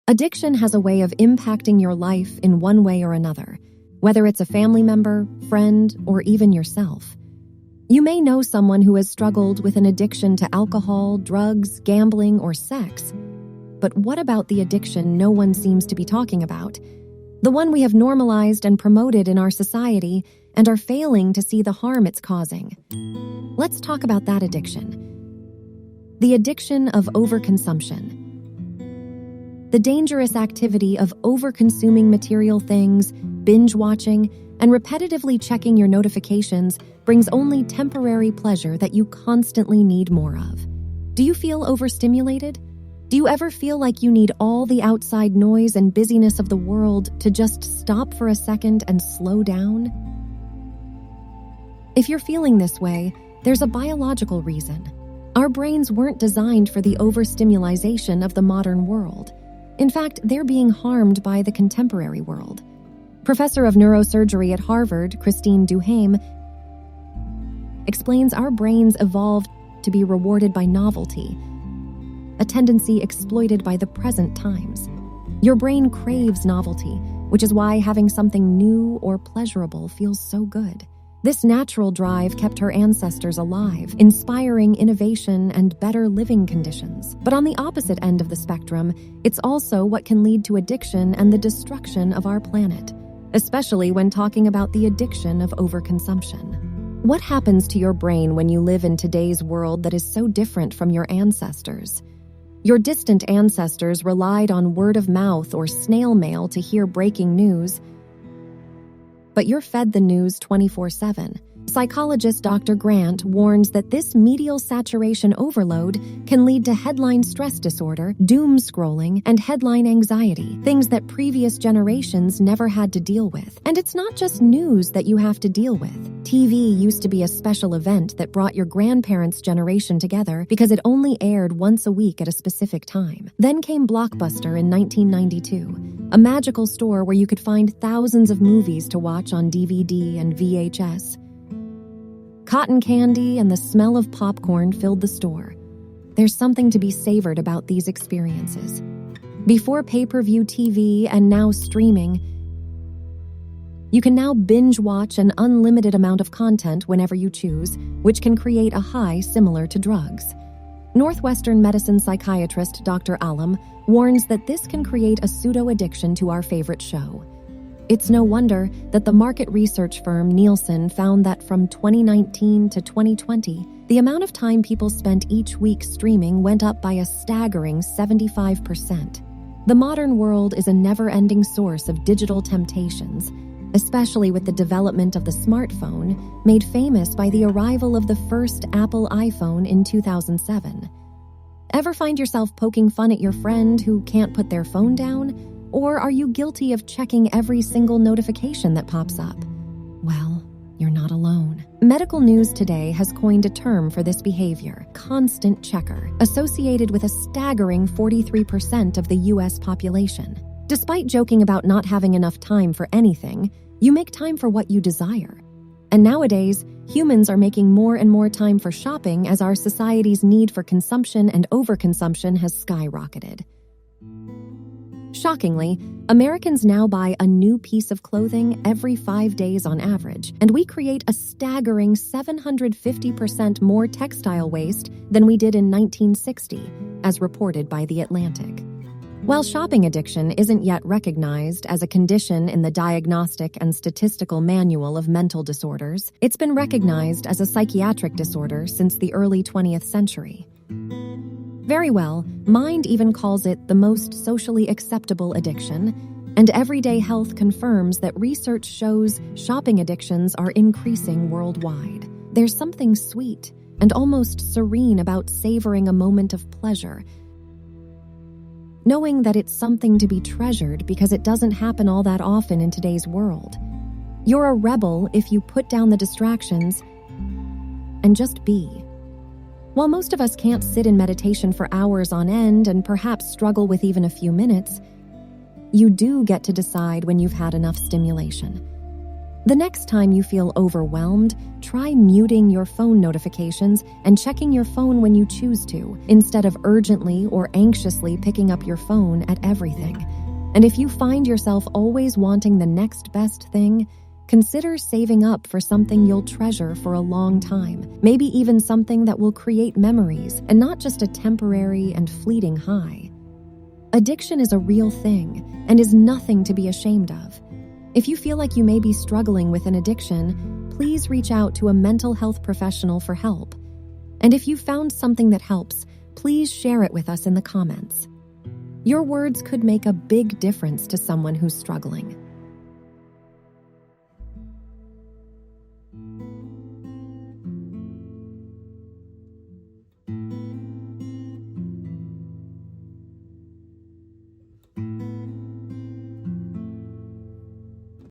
Addiction has a way of impacting your life in one way or another, whether it's a family member, friend, or even yourself. You may know someone who has struggled with an addiction to alcohol, drugs, gambling, or sex. But what about the addiction no one seems to be talking about? The one we have normalized and promoted in our society and are failing to see the harm it's causing. Let's talk about that addiction. The addiction of overconsumption. The dangerous activity of overconsuming material things, binge-watching, and repetitively checking your notifications brings only temporary pleasure that you constantly need more of. Do you feel overstimulated? Do you ever feel like you need all the outside noise and busyness of the world to just stop for a second and slow down? If you're feeling this way, there's a biological reason. Our brains weren't designed for the overstimulation of the modern world. In fact, they're being harmed by the contemporary world. Professor of neurosurgery at Harvard, Christine Duhame, explains our brains evolved to be rewarded by novelty, a tendency exploited by the present times. Your brain craves novelty, which is why having something new or pleasurable feels so good. This natural drive kept her ancestors alive, inspiring innovation and better living conditions. But on the opposite end of the spectrum, it's also what can lead to addiction and the destruction of our planet, especially when talking about the addiction of overconsumption. What happens to your brain when you live in today's world that is so different from your ancestors? Your distant ancestors relied on word of mouth or snail mail to hear breaking news, but you're fed the news 24/7. Psychologist Dr. Grant warns that this medial saturation overload can lead to headline stress disorder, doom scrolling, and headline anxiety, things that previous generations never had to deal with. And it's not just news that you have to deal with. TV used to be a special event that brought your grandparents' generation together because it only aired once a week at a specific time. Then came Blockbuster in 1992, a magical store where you could find thousands of movies to watch on DVD and VHS. Cotton candy and the smell of popcorn filled the store. There's something to be savored about these experiences. Before pay-per-view TV and now streaming, you can now binge watch an unlimited amount of content whenever you choose, which can create a high similar to drugs. Northwestern medicine psychiatrist Dr. Alam warns that this can create a pseudo-addiction to our favorite show. It's no wonder that the market research firm Nielsen found that from 2019 to 2020, the amount of time people spent each week streaming went up by a staggering 75%. The modern world is a never-ending source of digital temptations, especially with the development of the smartphone, made famous by the arrival of the first Apple iPhone in 2007. Ever find yourself poking fun at your friend who can't put their phone down? Or are you guilty of checking every single notification that pops up? Well, you're not alone. Medical news today has coined a term for this behavior, constant checker, associated with a staggering 43% of the US population. Despite joking about not having enough time for anything, you make time for what you desire. And nowadays, humans are making more and more time for shopping as our society's need for consumption and overconsumption has skyrocketed. Shockingly, Americans now buy a new piece of clothing every 5 days on average, and we create a staggering 750% more textile waste than we did in 1960, as reported by The Atlantic. While shopping addiction isn't yet recognized as a condition in the Diagnostic and Statistical Manual of Mental Disorders, it's been recognized as a psychiatric disorder since the early 20th century. Very well, Mind even calls it the most socially acceptable addiction, and Everyday Health confirms that research shows shopping addictions are increasing worldwide. There's something sweet and almost serene about savoring a moment of pleasure, knowing that it's something to be treasured because it doesn't happen all that often in today's world. You're a rebel if you put down the distractions and just be. While most of us can't sit in meditation for hours on end and perhaps struggle with even a few minutes, you do get to decide when you've had enough stimulation. The next time you feel overwhelmed, try muting your phone notifications and checking your phone when you choose to, instead of urgently or anxiously picking up your phone at everything. And if you find yourself always wanting the next best thing, consider saving up for something you'll treasure for a long time, maybe even something that will create memories and not just a temporary and fleeting high. Addiction is a real thing and is nothing to be ashamed of. If you feel like you may be struggling with an addiction, please reach out to a mental health professional for help. And if you found something that helps, please share it with us in the comments. Your words could make a big difference to someone who's struggling.